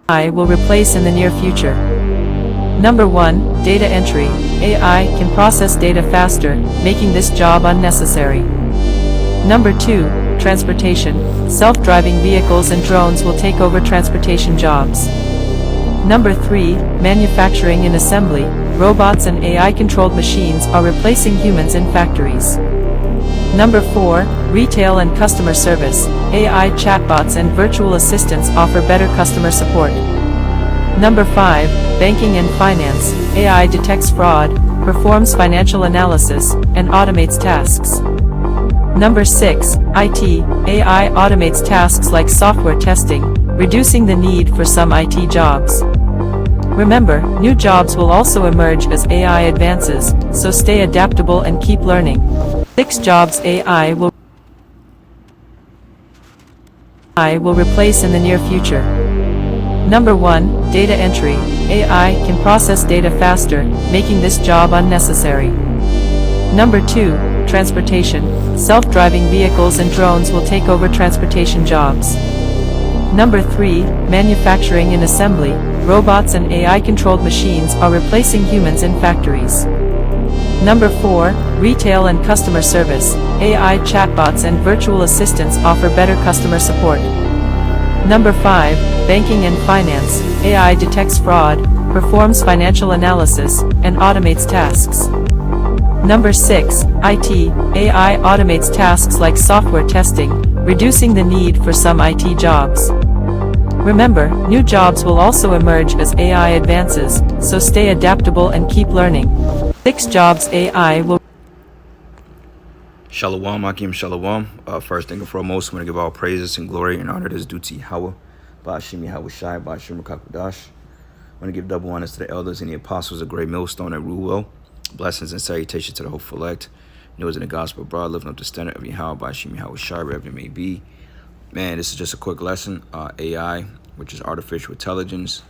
AI will replace in the near future. Number 1, data entry. AI can process data faster, making this job unnecessary. Number 2, transportation. Self-driving vehicles and drones will take over transportation jobs. Number 3, manufacturing and assembly. Robots and AI-controlled machines are replacing humans in factories. Number 4, retail and customer service. AI chatbots and virtual assistants offer better customer support. Number 5, banking and finance. AI detects fraud, performs financial analysis, and automates tasks. Number 6, IT. AI automates tasks like software testing, reducing the need for some IT jobs. Remember, new jobs will also emerge as AI advances, so stay adaptable and keep learning. 6 jobs AI will replace in the near future. Number 1, data entry. AI can process data faster, making this job unnecessary. Number 2, transportation. Self-driving vehicles and drones will take over transportation jobs. Number 3, manufacturing and assembly. Robots and AI-controlled machines are replacing humans in factories. Number 4, retail and customer service. AI chatbots and virtual assistants offer better customer support. Number 5, banking and finance. AI detects fraud, performs financial analysis, and automates tasks. Number 6, IT. AI automates tasks like software testing, reducing the need for some IT jobs. Remember, new jobs will also emerge as AI advances, so stay adaptable and keep learning. 6 jobs AI will. Shalom, Akim Shalom. First thing and foremost, I want to give all praises and glory and honor that is due to Yahweh. Ba'ashim Yahweh Shai, Ba'ashim Kakudash. I want to give double honors to the elders and the apostles of Great Millstone at Ruwell. Blessings and salutations to the hopeful elect. News in the gospel abroad, living up the standard of Yahweh, Ba'ashim Yahweh Shai, wherever it may be. Man, this is just a quick lesson. AI, which is artificial intelligence.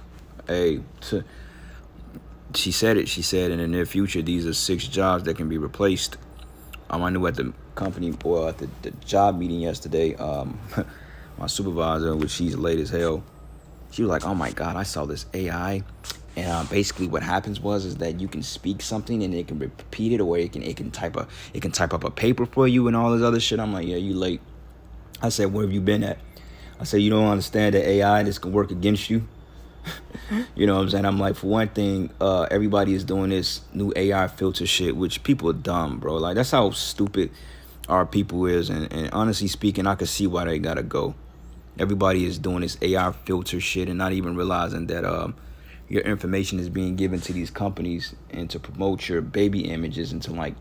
She said it. She said in the near future, these are 6 jobs that can be replaced. I knew at the company or at the job meeting yesterday, my supervisor, which she's late as hell, she was like, "Oh my God, I saw this AI." And basically, what happens is that you can speak something and it can repeat it, or it can type up a paper for you and all this other shit. I'm like, "Yeah, you late." I said, "Where have you been at?" I said, "You don't understand that AI this can work against you." You know what I'm saying? I'm like, for one thing, everybody is doing this new AI filter shit, which people are dumb, bro. Like, that's how stupid our people is. And honestly speaking, I could see why they gotta go. Everybody is doing this AI filter shit and not even realizing that your information is being given to these companies and to promote your baby images into like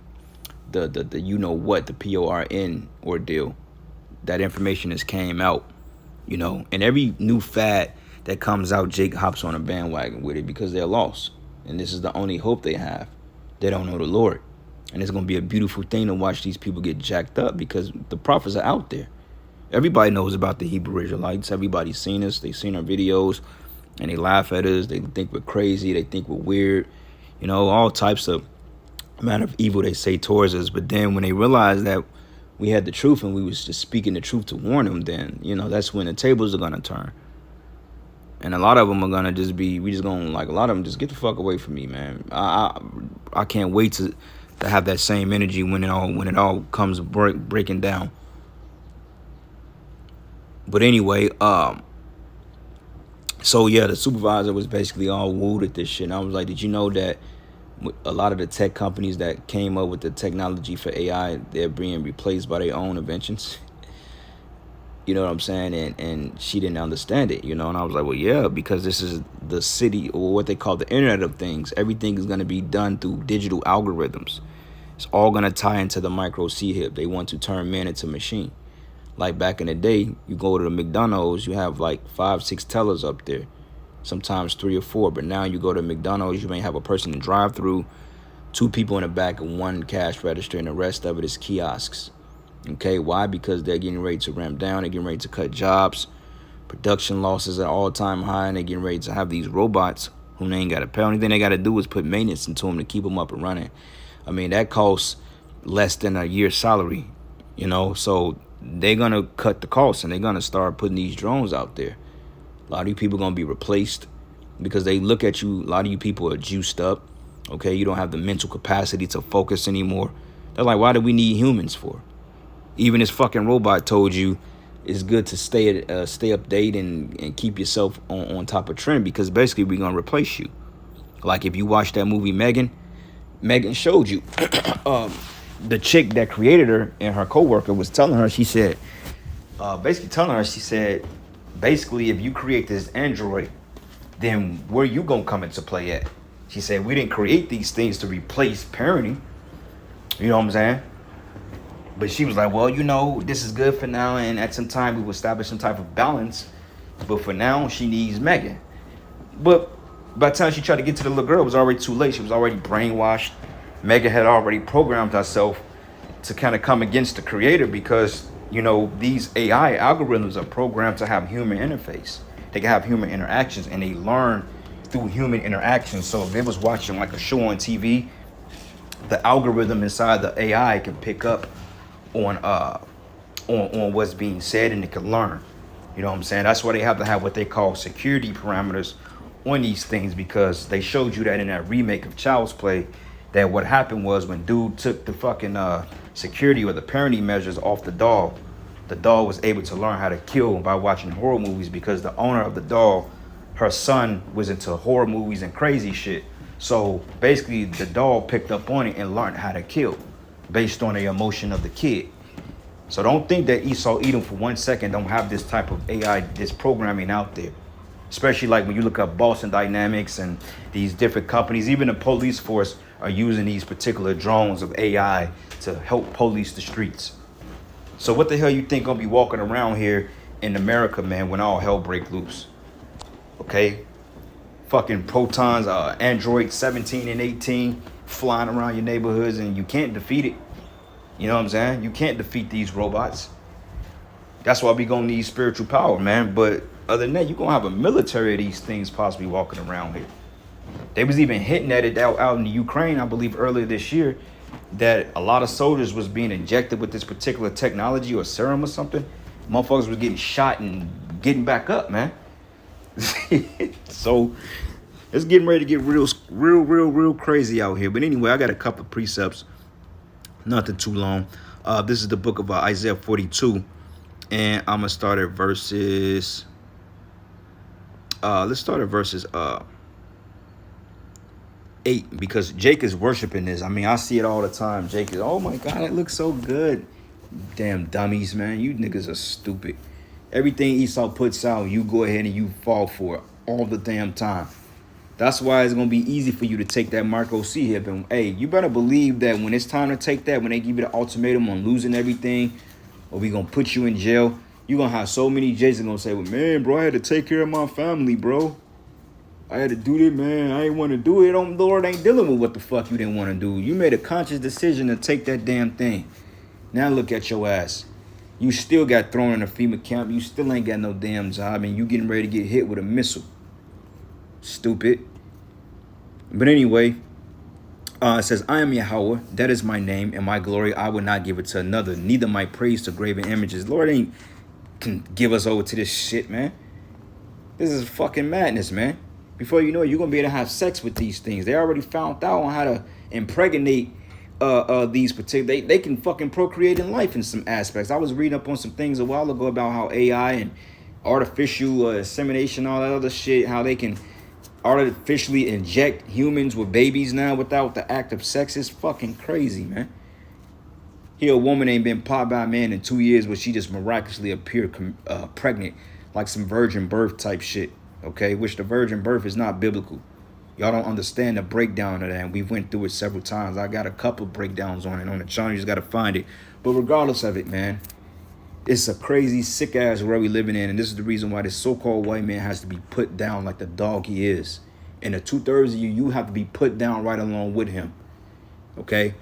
the you know what, the PORN ordeal. That information has came out, you know, and every new fad that comes out, Jake hops on a bandwagon with it because they're lost. And this is the only hope they have. They don't know the Lord. And it's going to be a beautiful thing to watch these people get jacked up because the prophets are out there. Everybody knows about the Hebrew Israelites. Everybody's seen us. They've seen our videos and they laugh at us. They think we're crazy. They think we're weird. You know, all types of amount of evil they say towards us. But then when they realize that we had the truth and we was just speaking the truth to warn them, then, you know, that's when the tables are going to turn. And a lot of them are gonna just be, we just gonna, like, a lot of them just get the fuck away from me, man. I can't wait to have that same energy when it all comes breaking down. But anyway, so yeah, the supervisor was basically all wooed at this shit. And I was like, did you know that a lot of the tech companies that came up with the technology for AI, they're being replaced by their own inventions? You know what I'm saying? And she didn't understand it, you know? And I was like, well, yeah, because this is the city, or what they call the Internet of Things. Everything is going to be done through digital algorithms. It's all going to tie into the micro C-hip. They want to turn man into machine. Like back in the day, you go to the McDonald's, you have like 5-6 tellers up there, sometimes 3 or 4. But now you go to McDonald's, you may have a person in drive-through, 2 people in the back, and 1 cash register, and the rest of it is kiosks. Okay, why? Because they're getting ready to ramp down. They're getting ready to cut jobs. Production losses at all-time high, and they're getting ready to have these robots whom they ain't got to pay. Only thing they got to do is put maintenance into them to keep them up and running. I mean, that costs less than a year's salary, you know? So they're going to cut the costs, and they're going to start putting these drones out there. A lot of you people gonna be replaced because they look at you. A lot of you people are juiced up. Okay, you don't have the mental capacity to focus anymore. They're like, why do we need humans for? Even this fucking robot told you it's good to stay update and keep yourself on top of trend, because basically we're gonna replace you. Like if you watch that movie Megan showed you the chick that created her and her coworker was telling her, she said, basically if you create this android, then where you gonna come into play at? She said, we didn't create these things to replace parenting. You know what I'm saying? But she was like, well, this is good for now, and at some time we will establish some type of balance. But for now, she needs Megan. But by the time she tried to get to the little girl, it was already too late. She was already brainwashed. Megan had already programmed herself to kind of come against the creator because, these AI algorithms are programmed to have human interface. They can have human interactions, and they learn through human interactions. So if they was watching like a show on TV, the algorithm inside the AI can pick up on what's being said, and it can learn. You know what I'm saying? That's why they have to have what they call security parameters on these things, because they showed you that in that remake of Child's Play, that what happened was when dude took the fucking security or the parenting measures off the doll was able to learn how to kill by watching horror movies, because the owner of the doll, her son was into horror movies and crazy shit. So basically the doll picked up on it and learned how to kill based on the emotion of the kid. So don't think that Esau Edom for 1 second don't have this type of AI, this programming out there. Especially like when you look up Boston Dynamics and these different companies, even the police force are using these particular drones of AI to help police the streets. So what the hell you think gonna be walking around here in America, man, when all hell break loose? Okay? Fucking protons, Android 17 and 18 flying around your neighborhoods, and you can't defeat it. You know what I'm saying? You can't defeat these robots. That's why we gonna need spiritual power, man. But other than that, you're gonna have a military of these things possibly walking around here. They was even hinting at it out in the Ukraine, I believe earlier this year, that a lot of soldiers was being injected with this particular technology or serum or something. Motherfuckers was getting shot and getting back up, man. So it's getting ready to get real crazy out here. But anyway, I got a couple of precepts, nothing too long. This is the book of Isaiah 42, and I'm gonna start at verses. Let's start at verses 8, because Jake is worshiping this. I mean, I see it all the time. Jake is, oh my God, it looks so good. Damn dummies, man. You niggas are stupid. Everything Esau puts out, you go ahead and you fall for it all the damn time. That's why it's going to be easy for you to take that Marco C hip. And, hey, you better believe that when it's time to take that, when they give you the ultimatum on losing everything, or we going to put you in jail, you're going to have so many Jays that going to say, well, man, bro, I had to take care of my family, bro. I had to do this, man. I ain't want to do it. Lord ain't dealing with what the fuck you didn't want to do. You made a conscious decision to take that damn thing. Now look at your ass. You still got thrown in a FEMA camp. You still ain't got no damn job, and you getting ready to get hit with a missile. Stupid. But anyway, it says, I am Yahweh, that is my name, and my glory I will not give it to another, neither my praise to graven images. Lord ain't can give us over to this shit, man. This is fucking madness, man. Before you know it, you're going to be able to have sex with these things. They already found out on how to impregnate these particular. They can fucking procreate in life in some aspects. I was reading up on some things a while ago about how AI and artificial insemination, all that other shit, how they can artificially inject humans with babies now without the act of sex. Is fucking crazy, man. Here, a woman ain't been popped by a man in 2 years, but she just miraculously appeared pregnant, like some virgin birth type shit. Okay, which the virgin birth is not biblical. Y'all don't understand the breakdown of that, and we went through it several times. I got a couple breakdowns on it on the channel. You just got to find it. But regardless of it, man, it's a crazy, sick-ass world we living in, and this is the reason why this so-called white man has to be put down like the dog he is. And the 2/3 of you have to be put down right along with him. Okay?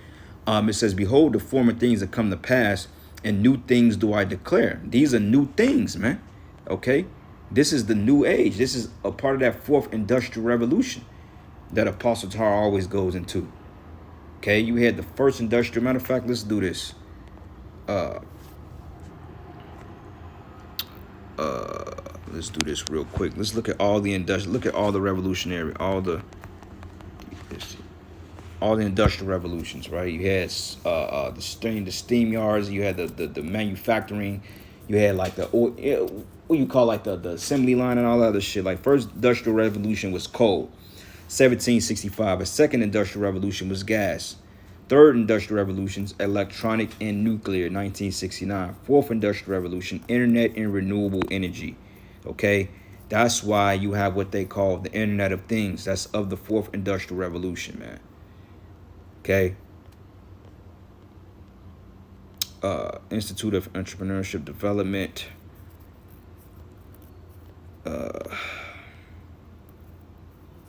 It says, behold, the former things that come to pass, and new things do I declare. These are new things, man. Okay? This is the new age. This is a part of that fourth industrial revolution that Apostle Tahar always goes into. Okay, you had the first industrial. Matter of fact, let's do this. Let let's do this real quick. Let's look at all the industrial. Look at all the revolutionary, all the industrial revolutions, right? You had the steam yards. You had the manufacturing. You had like what you call like the assembly line and all that other shit. Like first industrial revolution was coal, 1765. A second industrial revolution was gas. Third industrial revolutions, electronic and nuclear, 1969. Fourth industrial revolution, internet and renewable energy. Okay, that's why you have what they call the Internet of Things. That's of the fourth industrial revolution, man. Okay. Institute of Entrepreneurship Development.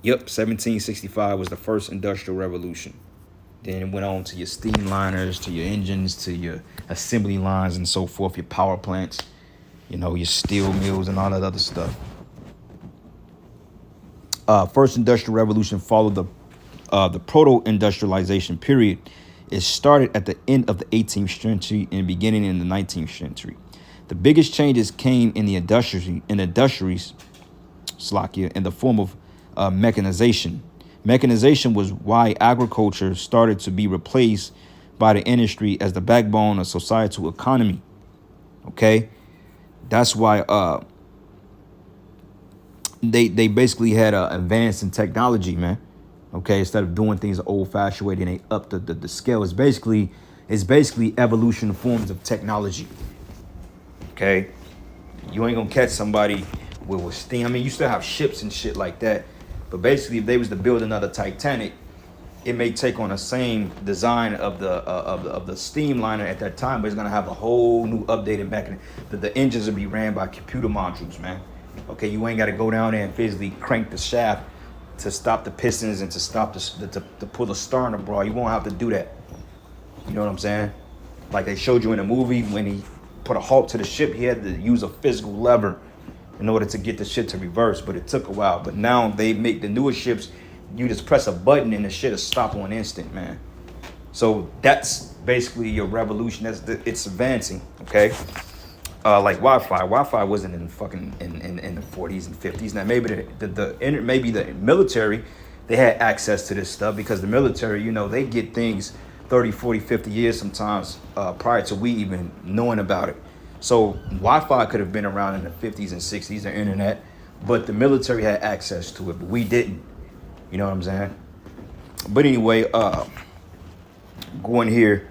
Yep, 1765 was the first industrial revolution. Then it went on to your steam liners, to your engines, to your assembly lines and so forth, your power plants, you know, your steel mills and all that other stuff. First industrial revolution followed the proto-industrialization period. It started at the end of the 18th century and beginning in the 19th century. The biggest changes came in the industries, in the form of mechanization. Mechanization was why agriculture started to be replaced by the industry as the backbone of societal economy. Okay, that's why they basically had advanced in technology, man. Okay, instead of doing things the old-fashioned way, then they upped the scale. It's basically evolution forms of technology. Okay, you ain't gonna catch somebody with steam. I mean, you still have ships and shit like that, but basically, if they was to build another Titanic, it may take on the same design of the steam liner at that time, but it's gonna have a whole new updated mechanism. The engines will be ran by computer modules, man. Okay, you ain't got to go down there and physically crank the shaft to stop the pistons and to stop to pull the stern abroad. You won't have to do that. You know what I'm saying? Like they showed you in the movie when he put a halt to the ship, he had to use a physical lever in order to get the shit to reverse, but it took a while. But now they make the newer ships, you just press a button and the shit will stop on instant, man. So that's basically your revolution. It's advancing, okay? Like Wi-Fi. Wi-Fi wasn't in fucking in the 40s and 50s. Now maybe maybe the military, they had access to this stuff because the military, you know, they get things 30, 40, 50 years sometimes prior to we even knowing about it. So Wi-Fi could have been around in the 50s and 60s, the internet, but the military had access to it, but we didn't. You know what I'm saying? But anyway, going here,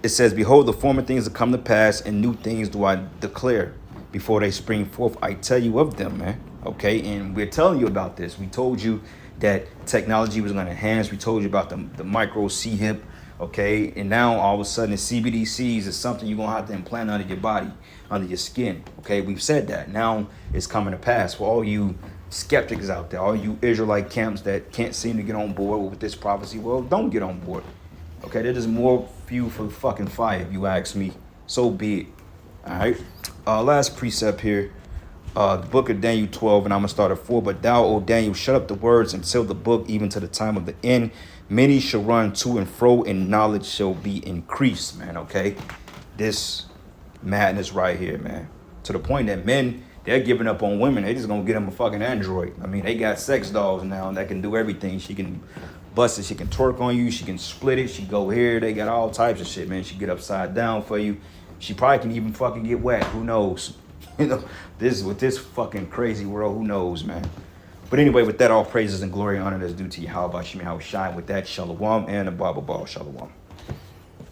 it says, behold, the former things that come to pass, and new things do I declare before they spring forth. I tell you of them, man. Okay, and we're telling you about this. We told you that technology was going to enhance. We told you about the micro C-hip. Okay, and now all of a sudden the CBDCs is something you're going to have to implant under your body, under your skin. Okay, we've said that. Now it's coming to pass for all you skeptics out there, all you Israelite camps that can't seem to get on board with this prophecy. Well, don't get on board. Okay, there's more fuel for the fucking fire, if you ask me. So be it. All right. Last precept here. The book of Daniel 12, and I'm going to start at 4. But thou, O Daniel, shut up the words and seal the book even to the time of the end. Many shall run to and fro, and knowledge shall be increased, man. Okay. This madness right here, man. To the point that men, they're giving up on women. They just going to get them a fucking android. I mean, they got sex dolls now that can do everything. She can bust it. She can twerk on you. She can split it. She go here. They got all types of shit, man. She get upside down for you. She probably can even fucking get wet. Who knows? You know, with this fucking crazy world, who knows, man? But anyway, with that, all praises and glory and honor that's due to Yahweh Shai. With that, Shalom and a Bible Ball. Shalom.